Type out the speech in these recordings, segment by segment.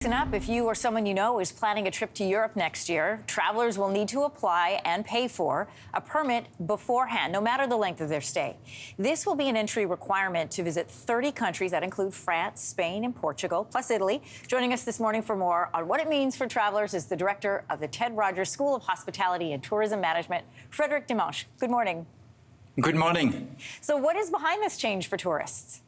Listen up, if you or someone you know is planning a trip to Europe next year, travelers will need to apply and pay for a permit beforehand, no matter the length of their stay. This will be an entry requirement to visit 30 countries that include France, Spain, and Portugal, plus Italy. Joining us this morning for more on what it means for travelers is the director of the Ted Rogers School of Hospitality and Tourism Management, Frédéric Dimanche. Good morning. Good morning. So what is behind this change for tourists?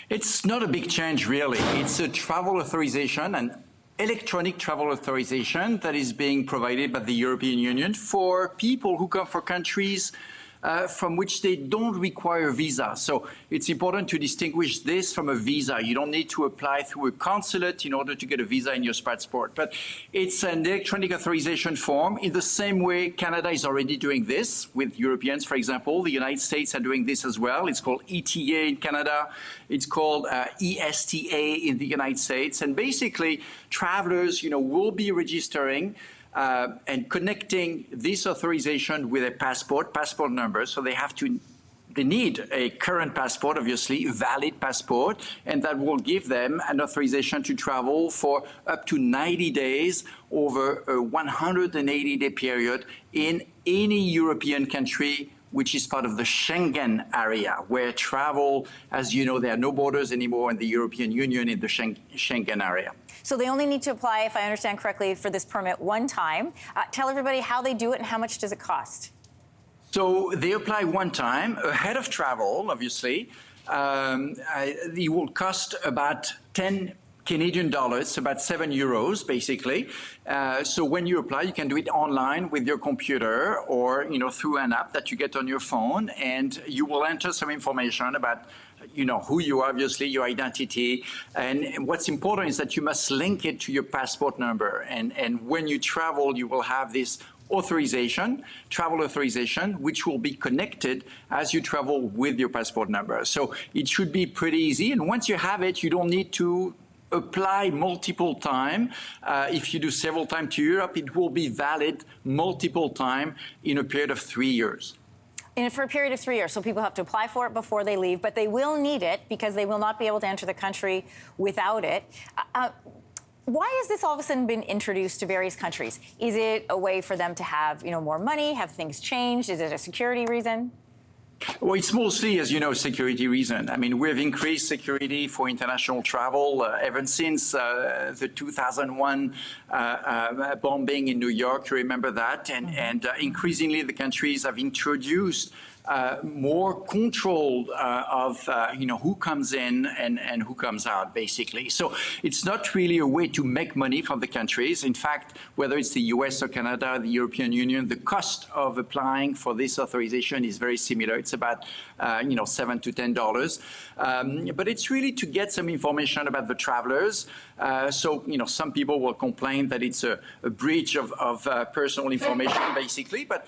It's not a big change, really. It's a travel authorization, an electronic travel authorization that is being provided by the European Union for people who come from countries from which they don't require a visa. So it's important to distinguish this from a visa. You don't need to apply through a consulate in order to get a visa in your passport. But it's an electronic authorization form in the same way Canada is already doing this with Europeans, for example. The United States are doing this as well. It's called ETA in Canada. It's called ESTA in the United States. And basically, travelers, will be registering and connecting this authorization with a passport number. So they need a current passport, obviously, a valid passport, and that will give them an authorization to travel for up to 90 days over a 180-day period in any European country which is part of the Schengen area, where travel, as you know, there are no borders anymore in the European Union in the Schengen area. So they only need to apply, if I understand correctly, for this permit one time. Tell everybody how they do it and how much does it cost? So they apply one time, ahead of travel, obviously. It will cost about 10 Canadian dollars, about 7 euros, basically. So when you apply, you can do it online with your computer or, through an app that you get on your phone, and you will enter some information about who you are, obviously, your identity. And what's important is that you must link it to your passport number. And when you travel, you will have this travel authorization, which will be connected as you travel with your passport number. So it should be pretty easy. And once you have it, you don't need to apply multiple times. If you do several times to Europe, it will be valid multiple times in a period of 3 years. And for a period of 3 years, so people have to apply for it before they leave, but they will need it because they will not be able to enter the country without it. Why has this all of a sudden been introduced to various countries? Is it a way for them to have, more money? Have things changed? Is it a security reason? Well, it's mostly, as you know, security reason. I mean, we've increased security for international travel ever since the 2001 bombing in New York. You remember that? And increasingly, the countries have introduced more control of who comes in and who comes out, basically. So it's not really a way to make money from the countries. In fact, whether it's the US or Canada, the European Union, the cost of applying for this authorization is very similar. It's about $7 to $10. But it's really to get some information about the travelers. So some people will complain that it's a breach of personal information, basically. But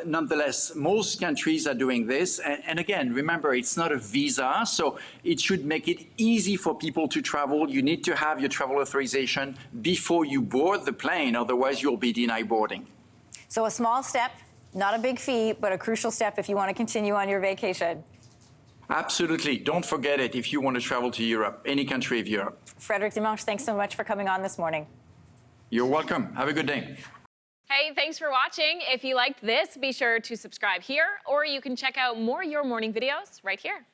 nonetheless, most countries are doing this. And again, remember, it's not a visa, so it should make it easy for people to travel. You need to have your travel authorization before you board the plane, otherwise you'll be denied boarding. So a small step, not a big fee, but a crucial step if you want to continue on your vacation. Absolutely. Don't forget it if you want to travel to Europe, any country of Europe. Frédéric Dimanche, thanks so much for coming on this morning. You're welcome. Have a good day. Hey, thanks for watching. If you liked this, be sure to subscribe here, or you can check out more Your Morning videos right here.